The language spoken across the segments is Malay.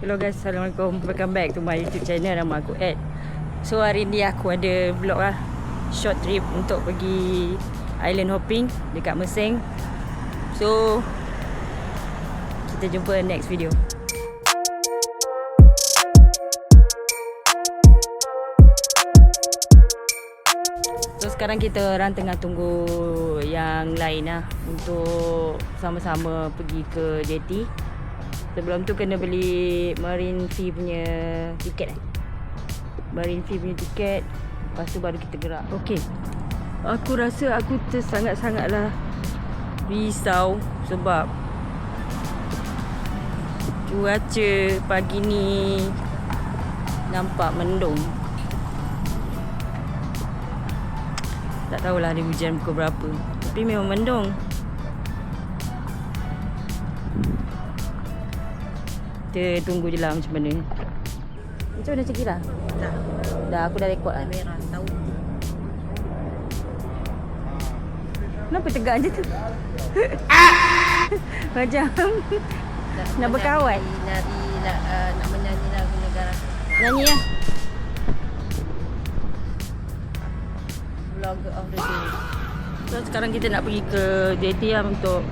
Hello guys, Assalamualaikum. Welcome back to my YouTube channel. Nama aku Ed. So hari ni aku ada vlog lah, short trip untuk pergi island hopping dekat Mersing. So kita jumpa next video. So sekarang kita orang tengah tunggu yang lain lah untuk sama-sama pergi ke JT. Sebelum tu kena beli Marine Fee punya tiket Marine Fee punya tiket. Lepas tu baru kita gerak. Okey, aku rasa aku sangat-sangatlah risau sebab cuaca pagi ni nampak mendung. Tak tahulah ada hujan pukul berapa, tapi memang mendung. Kita tunggu je lah macam mana. Macam mana Cik Kira? Dah aku dah rekod lah. Merah tahu. Kenapa tegak je tu? Macam nak berkawan. Nak menyanyi lagu negara. Nyanyi lah. Vlogger of the day. So sekarang kita nak pergi ke JT lah untuk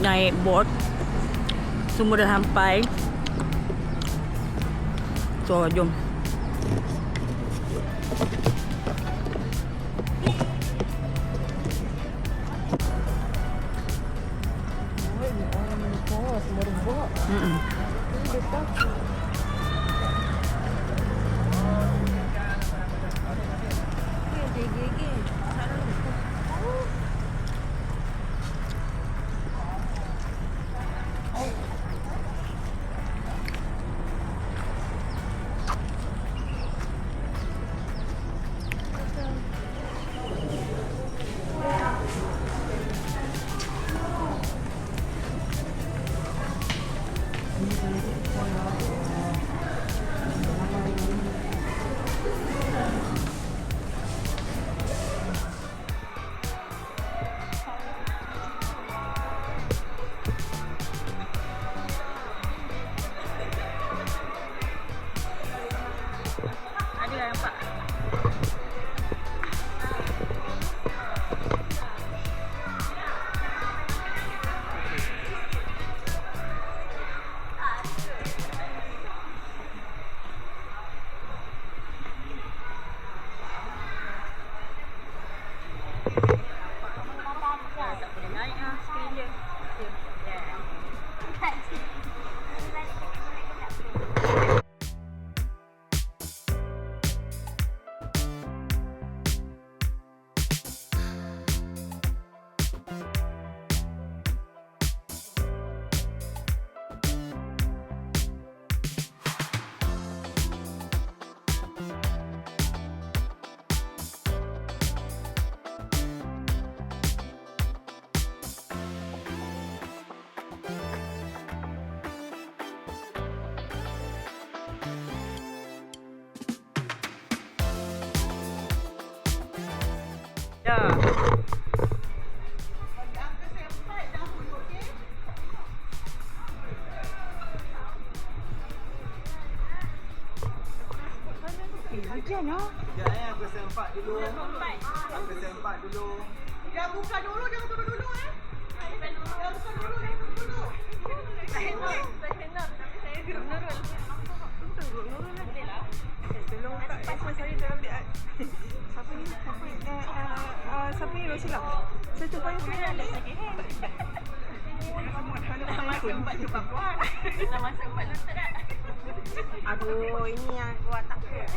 naik boat. Semua dah sampai. So jom. Ya. Hujan lah. Sekejap aku sempat dulu. Aku sempat dulu. Jangan buka dulu, jangan turun dulu Jangan buka dulu, jangan turun dulu. Saya hendak, tapi saya gerak Nurul. Betul, Nurul nanti lah. Tolong tak Esma saya dalam dia. Siapa ni? Siapa ni Rosila? Saya tumpang saya ni. Dah masuk 4 cepat buat. Dah masuk 4 lutut dah. Aduh, ini yang buat takut.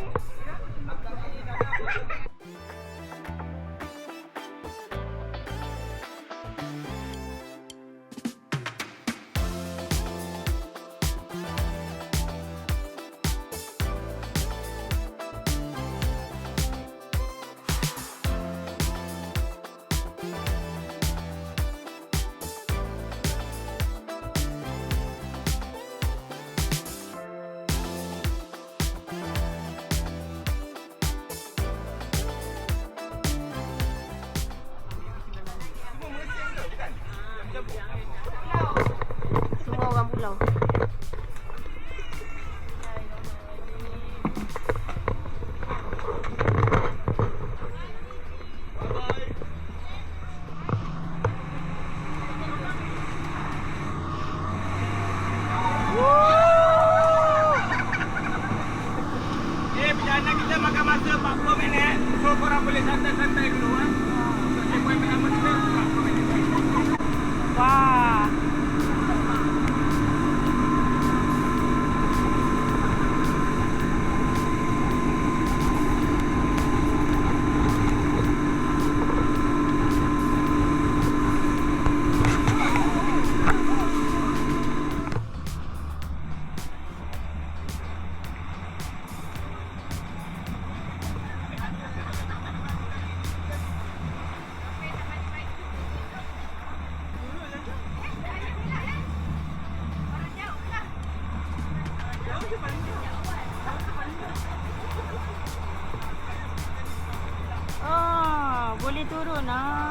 Oh, boleh turun ah.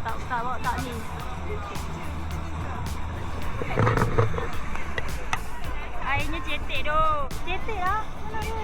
Tak bawa tak ni. Airnya cetek tu. Cetek lah. Mana tu?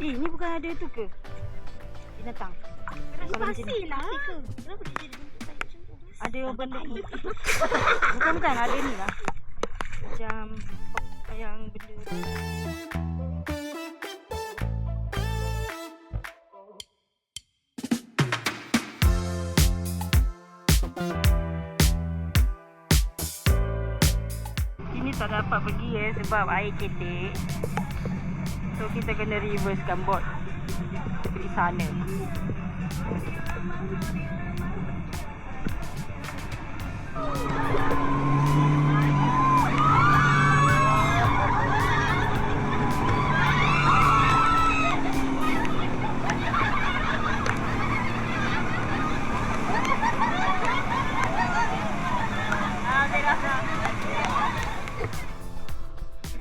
Ni bukan ada tu ke? Binatang. Kalau macam ni. lah. Kenapa dia jadi bentuk tahi macam tu? Ada benda ni. Bukan ada ni lah. Macam yang benda tu. Ini tak dapat pergi sebab air ketek. So kita kena reversekan boat pergi sana.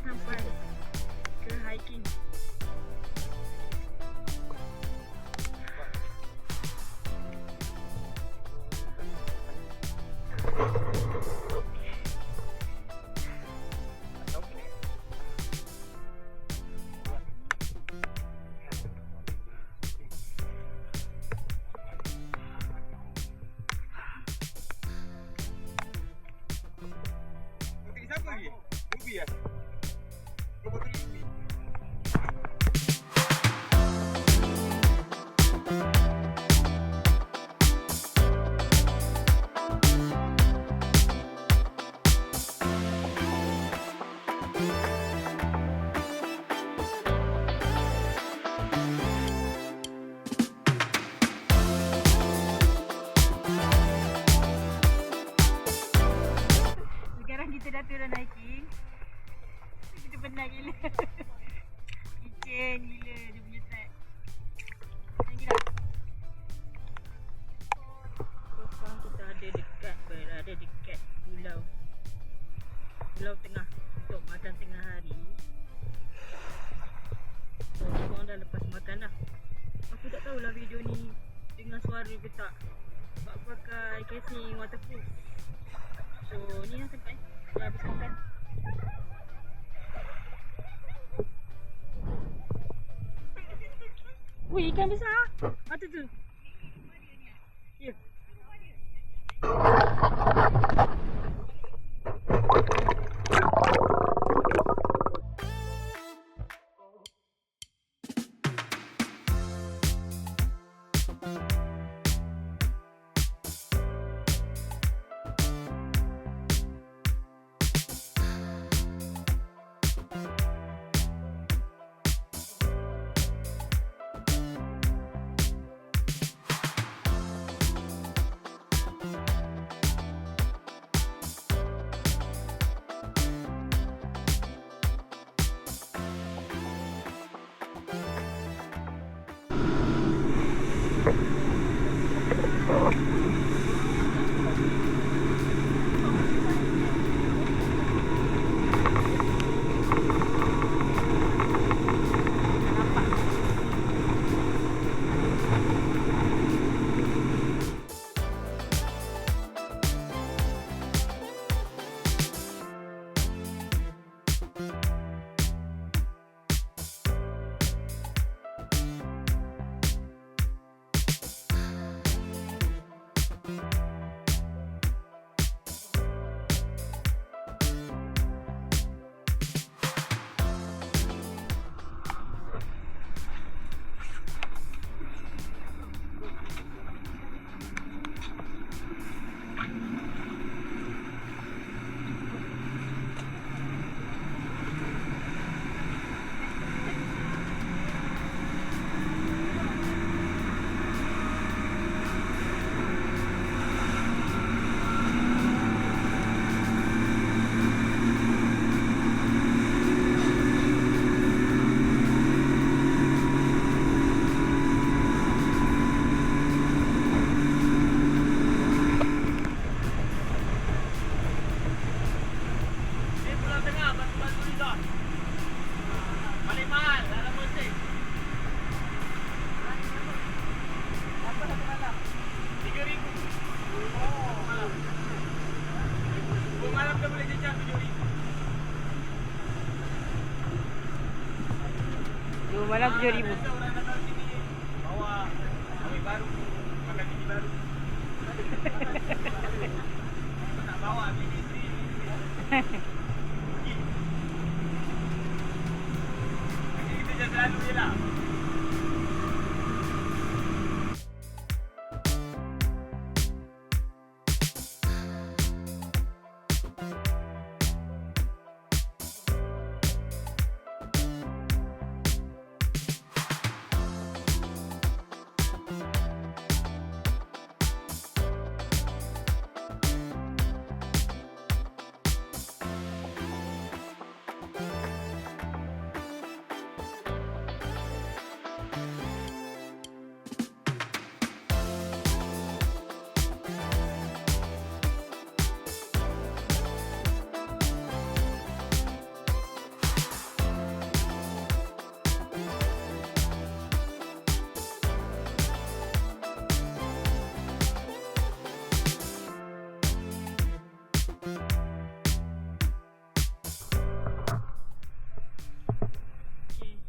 Sampai ke hiking. Motor siapa lagi? Ruby lah. Motor Ruby. Sekarang kita dah turun hiking. Kita penat gila. Licin gila dia punya track. Lagi dah. So sekarang kita berada dekat Pulau Tengah untuk makan tengah hari. So korang dah lepas makan dah. Aku tak tahulah video ni dengar suara ke tak. Sebab aku pakai casing waterproof. So ni lah tempat dah habis makan. Wih, ikan besar. Mata tu. Ya. malam 7,000. Bawa awet baru, makan bini baru. Nak bawa bini isteri. Kita je selalu je lah.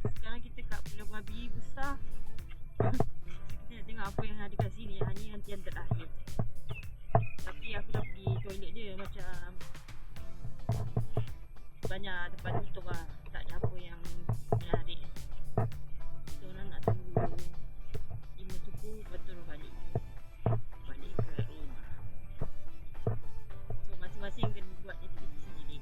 Sekarang kita kat Pulau Babi besar. Kita nak tengok apa yang ada kat sini. Yang ni nanti yang terakhir. Tapi aku dah pergi toilet dia macam banyak tempat tutup lah. Tak ada apa yang menarik. Kita orang nak tunggu 5 suku lepas tu balik ke rumah. So masing-masing kena buat aktiviti sendiri.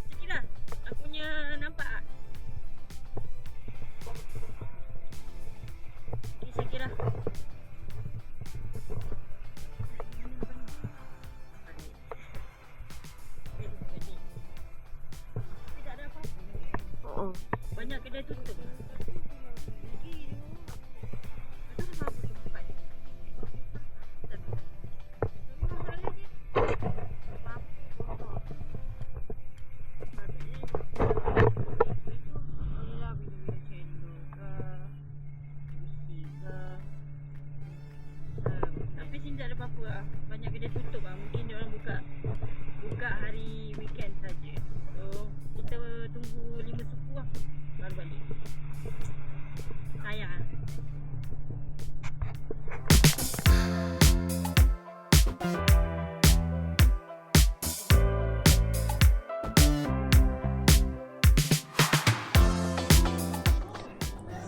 Syakira, aku punya nampak tak? Okay, Syakira. Tapi tak ada apa-apa. Banyak kedai tutup. Tapi sini tak ada apa-apa lah. Banyak kedai tutup lah. Mungkin dia orang buka hari weekend saja. So kita tunggu 5 suku lah baru balik. Sayang lah.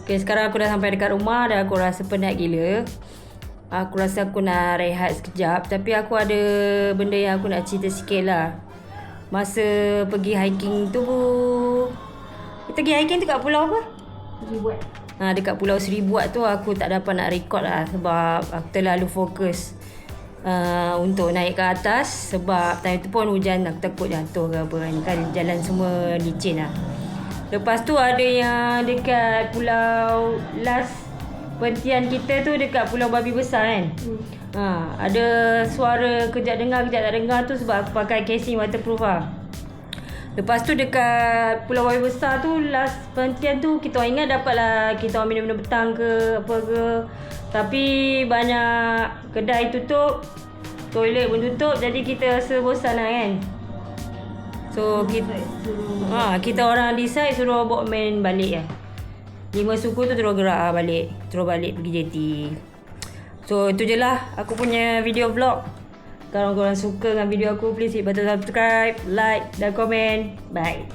Okay, sekarang aku dah sampai dekat rumah dan aku rasa penat gila. Aku rasa aku nak rehat sekejap. Tapi aku ada benda yang aku nak cerita sikit lah. Masa pergi hiking tu, kita pergi hiking tu kat pulau apa? Seribuat. Dekat Pulau Seribuat tu aku tak dapat nak record lah. Sebab aku terlalu fokus untuk naik ke atas. Sebab time tu pun hujan, aku takut jatuh ke apa kan. Jalan semua licin lah. Lepas tu ada yang dekat pulau last perhentian kita tu dekat Pulau Babi Besar kan. Ada suara kejap dengar kejap tak dengar tu sebab aku pakai casing waterproof lah. Lepas tu dekat Pulau Babi Besar tu last perhentian tu kita orang ingat dapatlah kita orang minum-minum petang ke apa ke. Tapi banyak kedai tutup, toilet pun tutup, jadi kita rasa bosan lah kan. So kita orang decide suruh boatman balik lah. 5 suku tu terus gerak lah balik. Terus balik pergi jeti. So itu je lah aku punya video vlog. Kalau korang suka dengan video aku, please hit button subscribe, like dan komen. Bye.